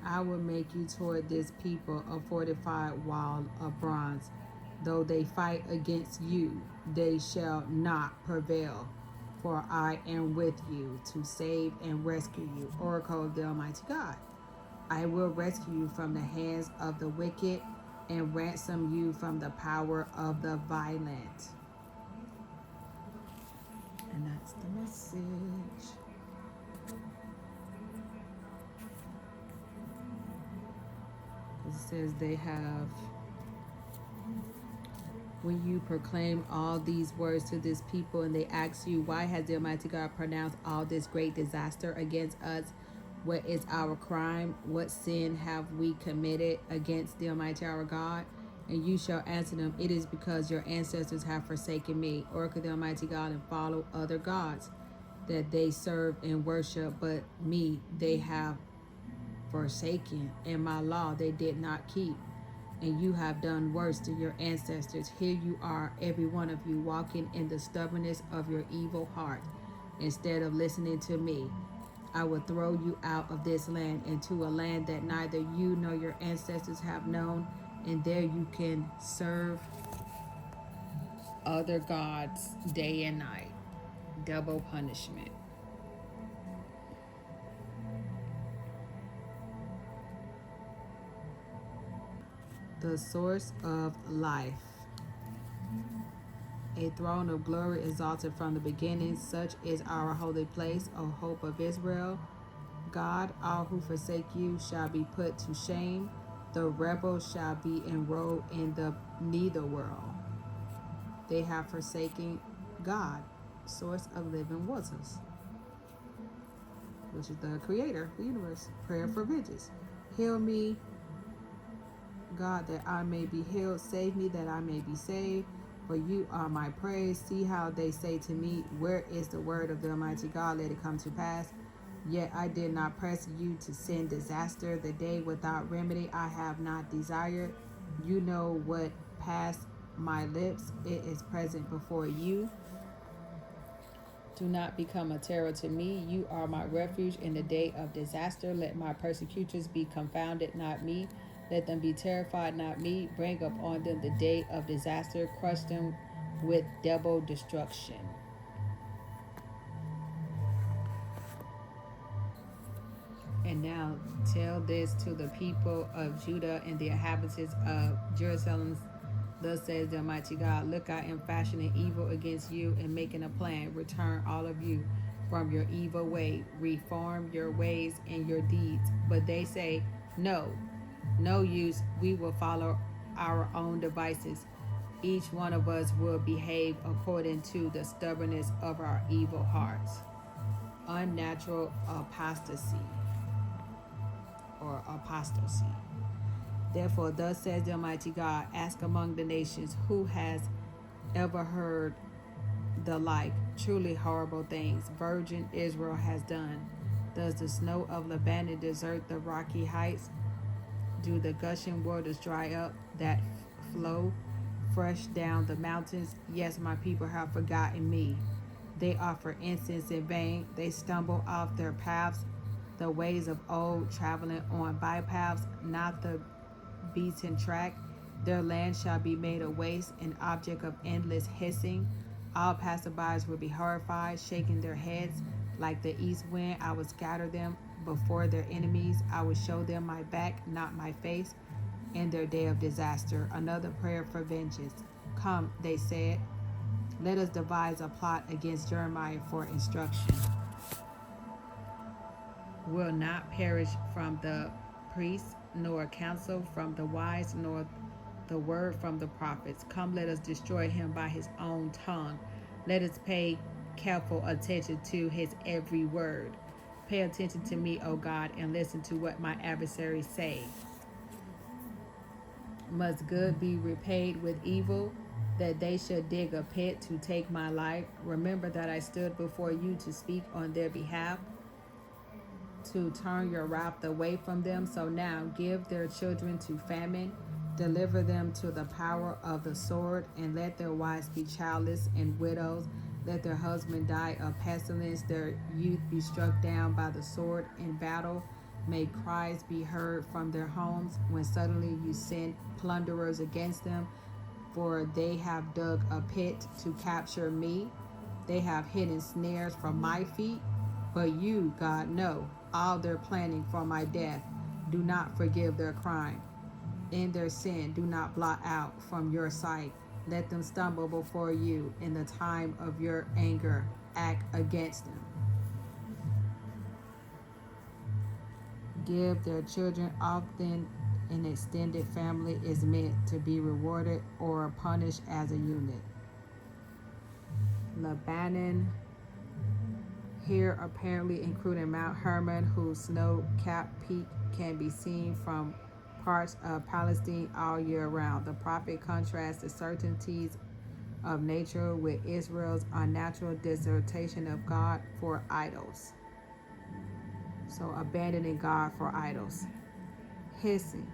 I will make you toward this people a fortified wall of bronze. Though they fight against you, they shall not prevail. For I am with you to save and rescue you, Oracle of the Almighty God. I will rescue you from the hands of the wicked and ransom you from the power of the violent. And that's the message. It says they have, when you proclaim all these words to this people and they ask you, why has the Almighty God pronounced all this great disaster against us? What is our crime? What sin have we committed against the Almighty our God? And you shall answer them, it is because your ancestors have forsaken me, Oracle the Almighty God, and follow other gods that they serve and worship, but me they have forsaken, and my law they did not keep. And you have done worse to your ancestors. Here you are, every one of you, walking in the stubbornness of your evil heart. Instead of listening to me, I will throw you out of this land into a land that neither you nor your ancestors have known, and there you can serve other gods day and night. Double punishment. The source of life. A throne of glory exalted from the beginning, such is our holy place, O hope of Israel. God, all who forsake you shall be put to shame. The rebels shall be enrolled in the netherworld. They have forsaken God, source of living waters, which is the creator of the universe. Prayer for vengeance. Heal me, God, that I may be healed. Save me, that I may be saved. For you are my praise. See how they say to me, where is the word of the Almighty God? Let it come to pass. Yet I did not press you to send disaster. The day without remedy I have not desired. You know what passed my lips. It is present before you. Do not become a terror to me. You are my refuge in the day of disaster. Let my persecutors be confounded, not me. Let them be terrified, not me. Bring upon them the day of disaster. Crush them with double destruction. And now tell this to the people of Judah and the inhabitants of Jerusalem. Thus says the Almighty God, look, I am fashioning evil against you and making a plan. Return all of you from your evil way. Reform your ways and your deeds. But they say, no, no use. We will follow our own devices. Each one of us will behave according to the stubbornness of our evil hearts. Unnatural apostasy or apostasy. Therefore, thus says the Almighty God, ask among the nations, who has ever heard the like? Truly horrible things virgin Israel has done. Does the snow of Lebanon desert the rocky heights? Do the gushing waters dry up that flow fresh down the mountains? Yes, my people have forgotten me. They offer incense in vain. They stumble off their paths, the ways of old, traveling on bypaths, not the beaten track. Their land shall be made a waste, an object of endless hissing. All passerbys will be horrified, shaking their heads like the east wind. I will scatter them before their enemies. I will show them my back, not my face, in their day of disaster. Another prayer for vengeance. Come, they said, let us devise a plot against Jeremiah for instruction. Will not perish from the priests, nor counsel from the wise, nor the word from the prophets. Come, let us destroy him by his own tongue. Let us pay careful attention to his every word. Pay attention to me, O God, and listen to what my adversaries say. Must good be repaid with evil, that they should dig a pit to take my life? Remember that I stood before you to speak on their behalf, to turn your wrath away from them. So now give their children to famine, deliver them to the power of the sword, and let their wives be childless and widows. Let their husband die of pestilence, their youth be struck down by the sword in battle. May cries be heard from their homes when suddenly you send plunderers against them, for they have dug a pit to capture me. They have hidden snares for my feet. But you, God, know all their planning for my death. Do not forgive their crime. In their sin, do not blot out from your sight. Let them stumble before you in the time of your anger. Act against them. Give their children often. An extended family is meant to be rewarded or punished as a unit. Lebanon, here apparently including Mount Hermon, whose snow-capped peak can be seen from parts of Palestine all year round. The prophet contrasts the certainties of nature with Israel's unnatural dissertation of God for idols. So abandoning God for idols. Hissing.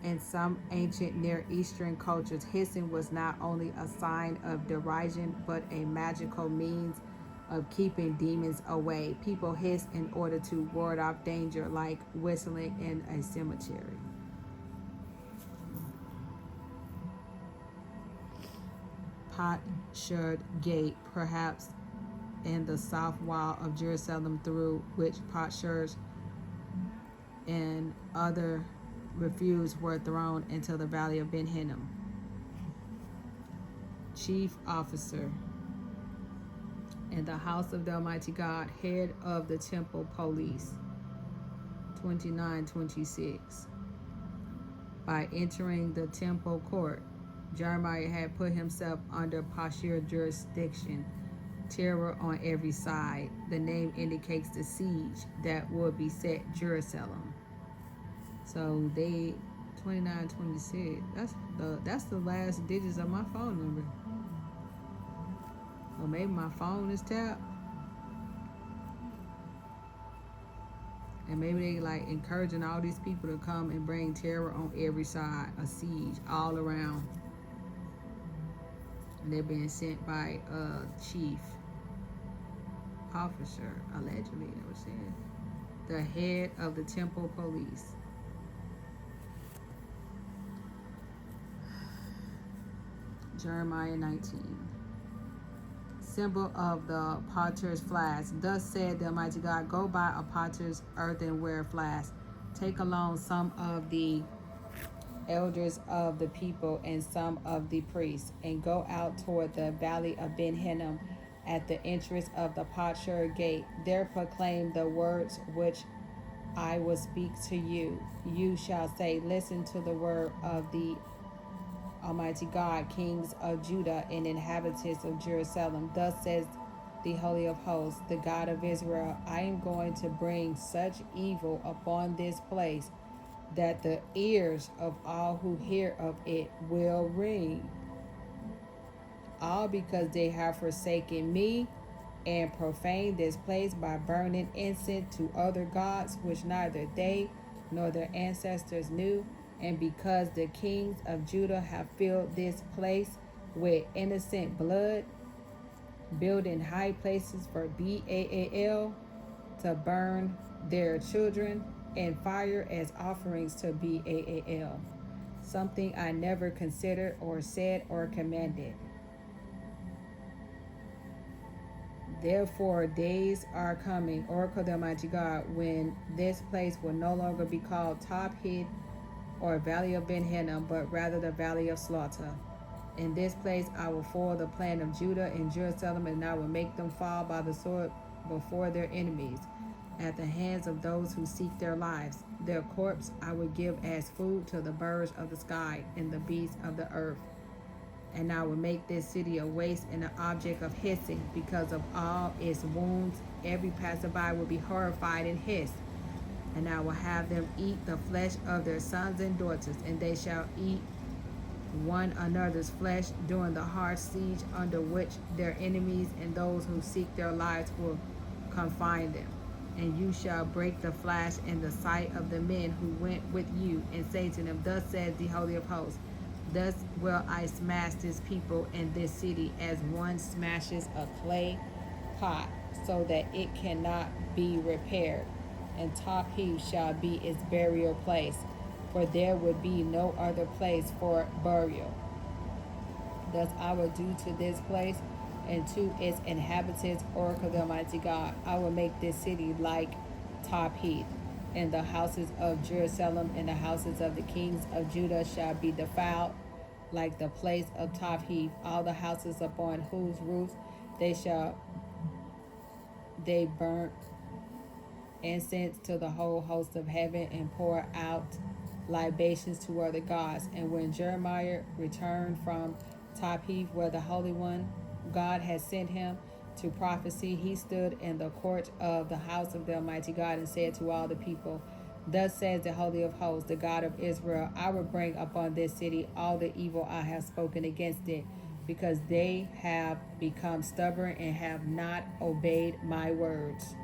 In some ancient Near Eastern cultures, hissing was not only a sign of derision, but a magical means of keeping demons away. People hiss in order to ward off danger, like whistling in a cemetery. Potsherd Gate, perhaps in the south wall of Jerusalem, through which potsherds and other refuse were thrown into the valley of Ben Hinnom. Chief officer in the house of the Almighty God, head of the temple police. 29:26. By entering the temple court, Jeremiah had put himself under Pashur jurisdiction, terror on every side. The name indicates the siege that would beset Jerusalem. So they 29:26. That's the last digits of my phone number. Or maybe my phone is tapped. And maybe they like encouraging all these people to come and bring terror on every side, a siege all around. And they're being sent by a chief officer, allegedly, that was said. The head of the temple police. Jeremiah 19. Symbol of the potter's flask. Thus said the Almighty God, go buy a potter's earthenware flask. Take along some of the elders of the people and some of the priests, and go out toward the valley of Ben Hinnom at the entrance of the potsherd gate. There proclaim the words which I will speak to you. You shall say, listen to the word of the Almighty God, kings of Judah and inhabitants of Jerusalem. Thus says the Holy of Hosts, the God of Israel, I am going to bring such evil upon this place that the ears of all who hear of it will ring. All because they have forsaken me and profaned this place by burning incense to other gods, which neither they nor their ancestors knew, and because the kings of Judah have filled this place with innocent blood, building high places for Baal to burn their children and fire as offerings to Baal, something I never considered or said or commanded. Therefore, days are coming, Oracle of the Almighty God, when this place will no longer be called Top Hid or Valley of Ben Hinnom, but rather the Valley of Slaughter. In this place I will foil the plan of Judah and Jerusalem, and I will make them fall by the sword before their enemies, at the hands of those who seek their lives. Their corpse I will give as food to the birds of the sky and the beasts of the earth. And I will make this city a waste and an object of hissing because of all its wounds. Every passerby will be horrified and hiss. And I will have them eat the flesh of their sons and daughters, and they shall eat one another's flesh during the harsh siege under which their enemies and those who seek their lives will confine them. And you shall break the flash in the sight of the men who went with you, and say to them, thus says the Holy of Hosts, thus will I smash this people and this city as one smashes a clay pot, so that it cannot be repaired. and Top Heap shall be its burial place, for there would be no other place for burial. Thus I will do to this place and to its inhabitants, oracle the Almighty God. I will make this city like Top Heap, and the houses of Jerusalem and the houses of the kings of Judah shall be defiled like the place of Top Heap. All the houses upon whose roofs they burn incense to the whole host of heaven and pour out libations to other gods. And when Jeremiah returned from Tapheath, where the Holy One God had sent him to prophecy, he stood in the court of the house of the Almighty God and said to all the people, Thus says the Holy of Hosts, the God of Israel, I will bring upon this city all the evil I have spoken against it, because they have become stubborn and have not obeyed my words.